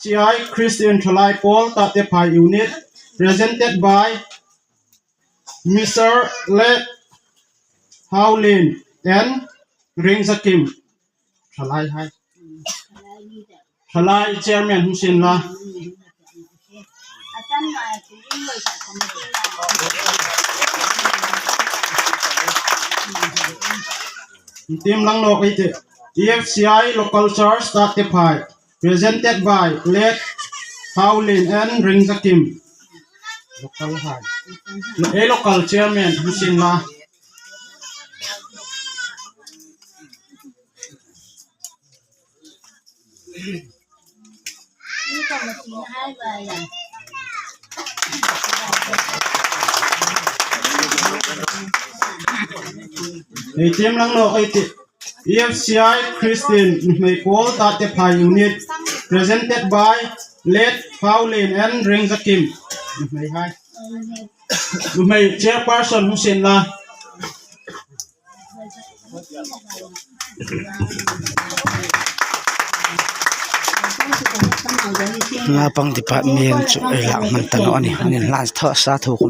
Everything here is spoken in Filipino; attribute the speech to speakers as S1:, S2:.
S1: CI Christian Thalai Paul Tatepai Unit presented by Mr. Let Howlin and Ring Sakim Thalai Hai Thalai Chairman Hussein La Team Langnok ite EFCI Local Church Tatepai presented by Let Howlin and Ring Sakim Local High Local Chairman Hussein La Team Langnok ite EFCI Christian Paul Tatepai Unit presented by Let Howlin and Ring Sakim Hai Chairperson Hussein La
S2: Ngapang department chu ai lang man tano ani lan tho sa thu ko